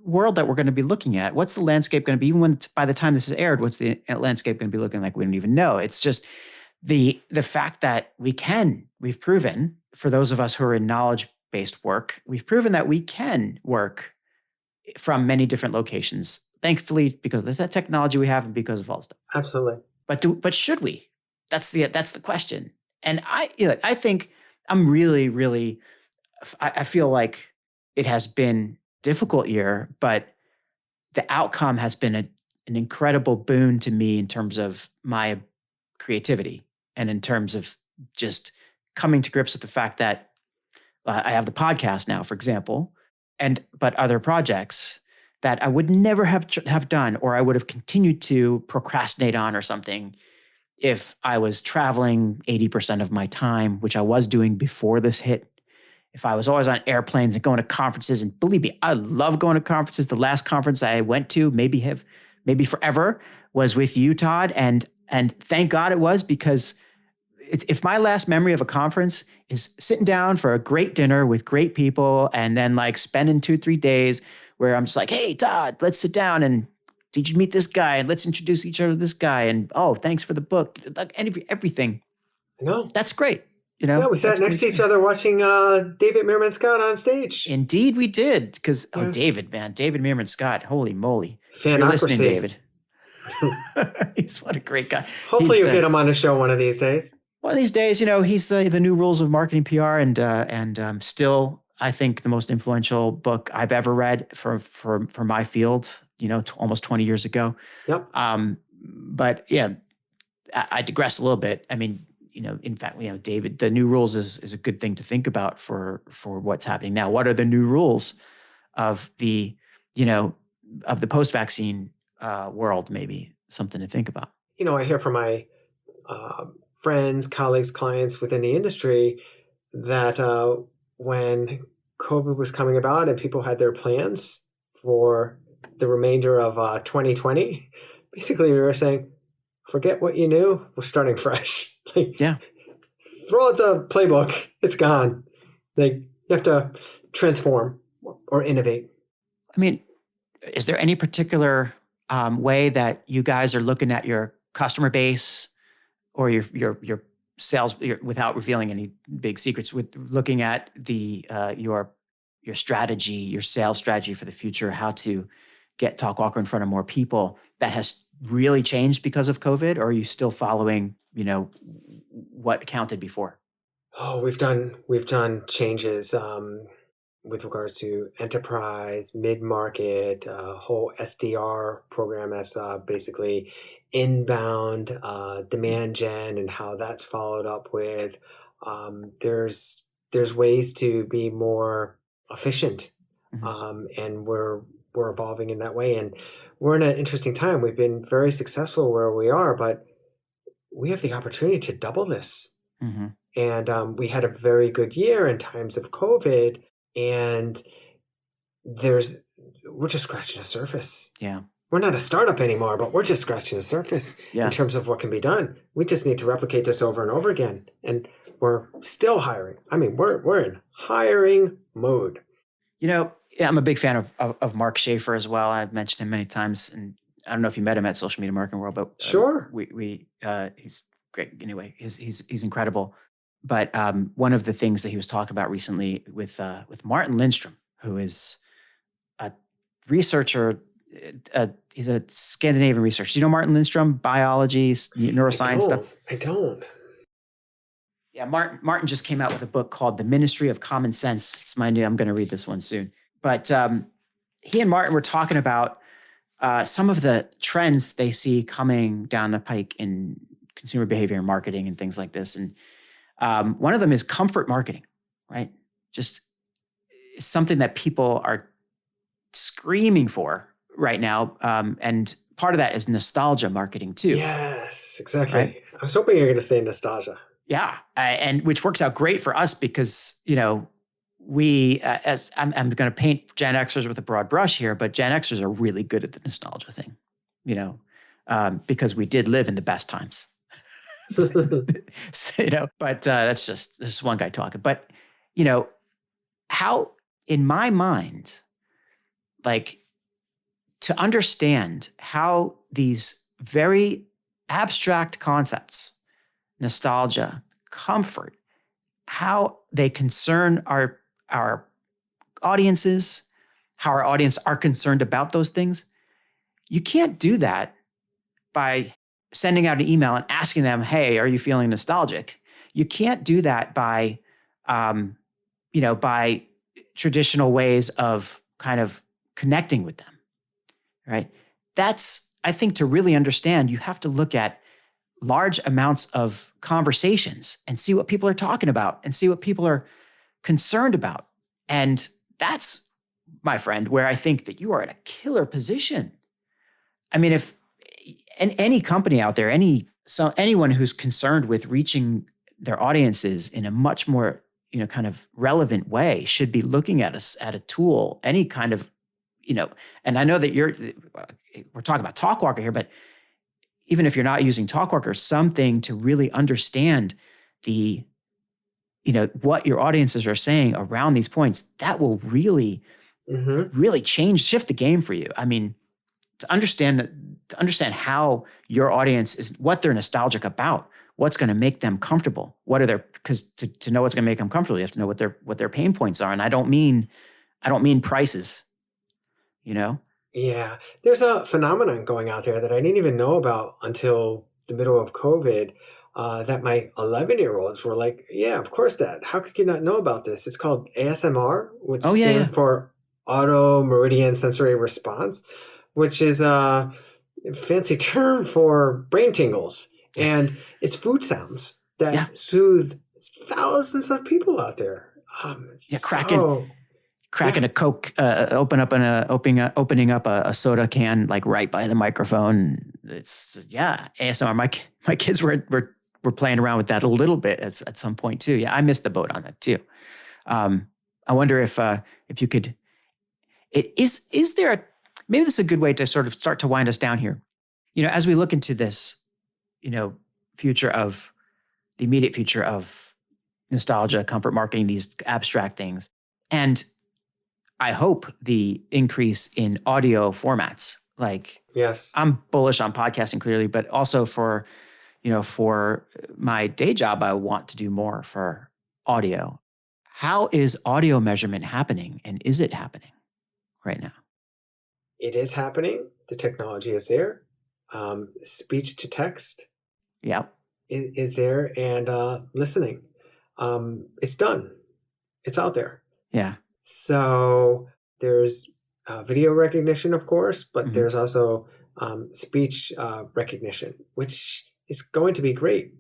world that we're going to be looking at. What's the landscape going to be? Even by the time this is aired, what's the landscape going to be looking like? We don't even know. It's just the fact that we've proven, for those of us who are in knowledge-based work, we've proven that we can work from many different locations. Thankfully, because of the technology we have and because of all stuff. Absolutely. But should we? That's the question. And I think I'm really, really, I feel like it has been a difficult year, but the outcome has been an incredible boon to me in terms of my creativity and in terms of just coming to grips with the fact that I have the podcast now, for example, but other projects that I would never have done, or I would have continued to procrastinate on or something, if I was traveling 80% of my time, which I was doing before this hit. If I was always on airplanes and going to conferences, and believe me, I love going to conferences. The last conference I went to, maybe forever, was with you, Todd, and thank God it was, because if my last memory of a conference is sitting down for a great dinner with great people, and then like spending 2-3 days where I'm just like, hey, Todd, let's sit down, and did you meet this guy? And let's introduce each other to this guy. And oh, thanks for the book. Like everything. No, that's great. Yeah, we sat next to each other watching David Meerman Scott on stage. Indeed, we did. Because David Meerman Scott, holy moly! Fanocracy. You're listening, David. He's what a great guy. Hopefully, you'll get him on the show one of these days. One of these days, he's the new rules of marketing PR, and still, I think, the most influential book I've ever read for my field. Almost 20 years ago. Yep. But yeah, I digress a little bit. I mean, in fact, David, the new rules is a good thing to think about for what's happening now. What are the new rules of the post-vaccine world? Maybe something to think about. I hear from my friends, colleagues, clients within the industry that when COVID was coming about and people had their plans for the remainder of 2020, basically we were saying, forget what you knew, we're starting fresh. Throw out the playbook, it's gone. You have to transform. or innovate. I mean, is there any particular way that you guys are looking at your customer base or your sales without revealing any big secrets, with looking at the your strategy, your sales strategy for the future, how to get Talkwalker in front of more people, that has really changed because of COVID? Or are you still following, what counted before? Oh, we've done changes with regards to enterprise, mid-market, whole SDR program that's basically inbound demand gen, and how that's followed up with. There's ways to be more efficient, Hmm. and we're evolving in that way. And we're in an interesting time. We've been very successful where we are, but we have the opportunity to double this. Hmm. And we had a very good year in times of COVID, and there's we're just scratching the surface. Yeah. We're not a startup anymore, but we're just scratching the surface in Yeah. terms of what can be done. We just need to replicate this over and over again, and we're still hiring. I mean, we're in hiring mode. Yeah, I'm a big fan of Mark Schaefer as well. I've mentioned him many times, and I don't know if you met him at Social Media Marketing World, but Sure. he's great. Anyway, he's incredible. But one of the things that he was talking about recently with Martin Lindstrom, who is a researcher, he's a Scandinavian researcher. Do you know Martin Lindstrom? Biology, I neuroscience stuff. don't. I don't. Yeah, Martin just came out with a book called The Ministry of Common Sense. It's my new. I'm going to read this one soon. But he and Martin were talking about some of the trends they see coming down the pike in consumer behavior and marketing and things like this. And one of them is comfort marketing, right? Just something that people are screaming for right now. And part of that is nostalgia marketing too, Yes, right? exactly. I was hoping you were going to say nostalgia. Yeah, and which works out great for us because we as I'm going to paint Gen Xers with a broad brush here, but Gen Xers are really good at the nostalgia thing, because we did live in the best times. So, but that's just this is one guy talking. But you know how, in my mind, like, to understand how these very abstract concepts, nostalgia, comfort, how they concern our audiences, how our audience are concerned about those things. You can't do that by sending out an email and asking them, "Hey, are you feeling nostalgic?" You can't do that um, by traditional ways of kind of connecting with them, right? That's, I think, to really understand, you have to look at large amounts of conversations and see what people are talking about and see what people are concerned about. And that's, my friend, where I think that you are in a killer position. I mean, if any company out there, anyone who's concerned with reaching their audiences in a much more, kind of relevant way, should be looking at us at a tool, any kind of, and I know that we're talking about Talkwalker here, but even if you're not using Talkwalker, something to really understand the, what your audiences are saying around these points, that will really, Hmm. really shift the game for you. I mean, to understand how your audience is, what they're nostalgic about, what's going to make them comfortable, because to know what's going to make them comfortable, you have to know what their pain points are. And I don't mean prices, you know? Yeah, there's a phenomenon going out there that I didn't even know about until the middle of COVID. That my 11-year-olds were like, "Yeah, of course, Dad. How could you not know about this?" It's called ASMR, which Oh yeah, stands yeah, for Auto Meridian Sensory Response, which is a fancy term for brain tingles, yeah, and it's food sounds yeah, that soothe thousands of people out there. yeah. Cracking So cracking yeah. a Coke, opening up a soda can, like, right by the microphone. It's, yeah, ASMR. My kids were playing around with that a little bit at some point too. Yeah, I missed the boat on that too. Um, I wonder if you could. Is there maybe this is a good way to sort of start to wind us down here. As we look into this, you know, future of the immediate future of nostalgia, comfort marketing, these abstract things, and I hope, the increase in audio formats. Like, Yes. I'm bullish on podcasting clearly, but also for my day job, I want to do more for audio. How is audio measurement happening, and is it happening right now? It is happening. The technology is there. Speech to text Yeah. is there, and listening. It's done. It's out there. Yeah. So there's video recognition, of course, but Mhm. there's also speech recognition, which is going to be great.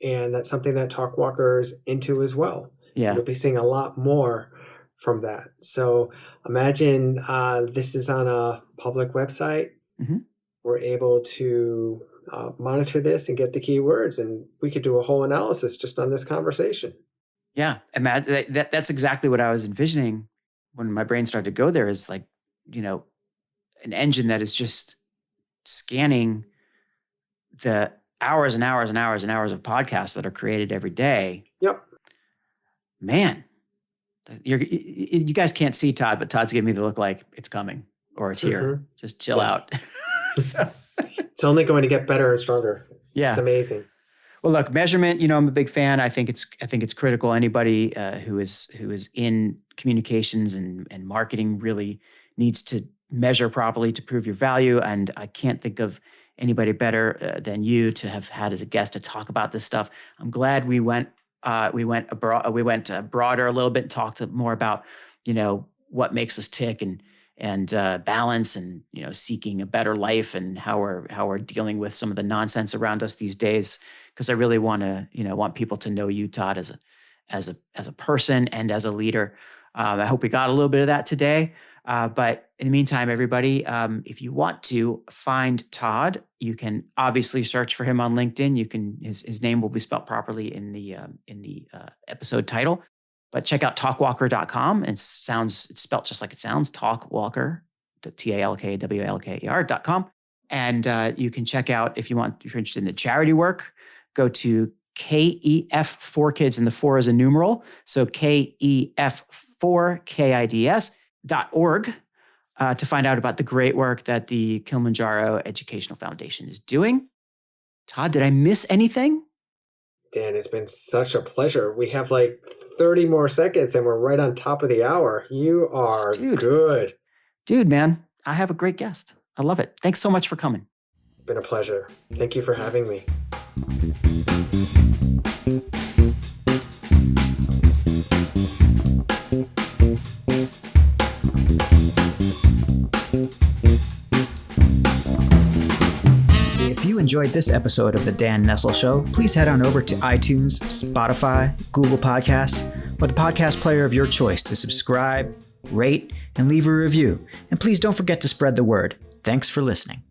And that's something that Talkwalker is into as well. Yeah. You'll be seeing a lot more from that. So imagine this is on a public website. Mhm. We're able to monitor this and get the keywords, and we could do a whole analysis just on this conversation. Yeah. Imagine that's exactly what I was envisioning when my brain started to go there, is like, an engine that is just scanning the hours and hours and hours and hours of podcasts that are created every day. Yep. Man, you guys can't see Todd, but Todd's giving me the look like it's coming or it's here. Mhm. Just chill Yes. out. So, It's only going to get better and stronger. yeah. It's amazing. Well, look, measurement. I'm a big fan. I think it's critical. Anybody who is in communications and marketing really needs to measure properly to prove your value. And I can't think of anybody better than you to have had as a guest to talk about this stuff. I'm glad we went abroad. We went broader a little bit and talked more about what makes us tick, and balance, and seeking a better life, and how we're dealing with some of the nonsense around us these days. Because I really want people to know you, Todd, as a person and as a leader. I hope we got a little bit of that today. But in the meantime, everybody, if you want to find Todd, you can obviously search for him on LinkedIn. You can his name will be spelled properly in the episode title. But check out talkwalker.com. It's spelled just like it sounds, Talkwalker, TALKWALKER.com. And you can check out, if you're interested in the charity work, go to KEF4Kids, and the 4 is a numeral. So KEF4KIDS.org to find out about the great work that the Kilimanjaro Educational Foundation is doing. Todd, did I miss anything? Dan, it's been such a pleasure. We have like 30 more seconds and we're right on top of the hour. You are good. Dude, man, I have a great guest. I love it. Thanks so much for coming. It's been a pleasure. Thank you for having me. If you enjoyed this episode of The Dan Nessel Show, please head on over to iTunes, Spotify, Google Podcasts, or the podcast player of your choice to subscribe, rate, and leave a review. And please don't forget to spread the word. Thanks for listening.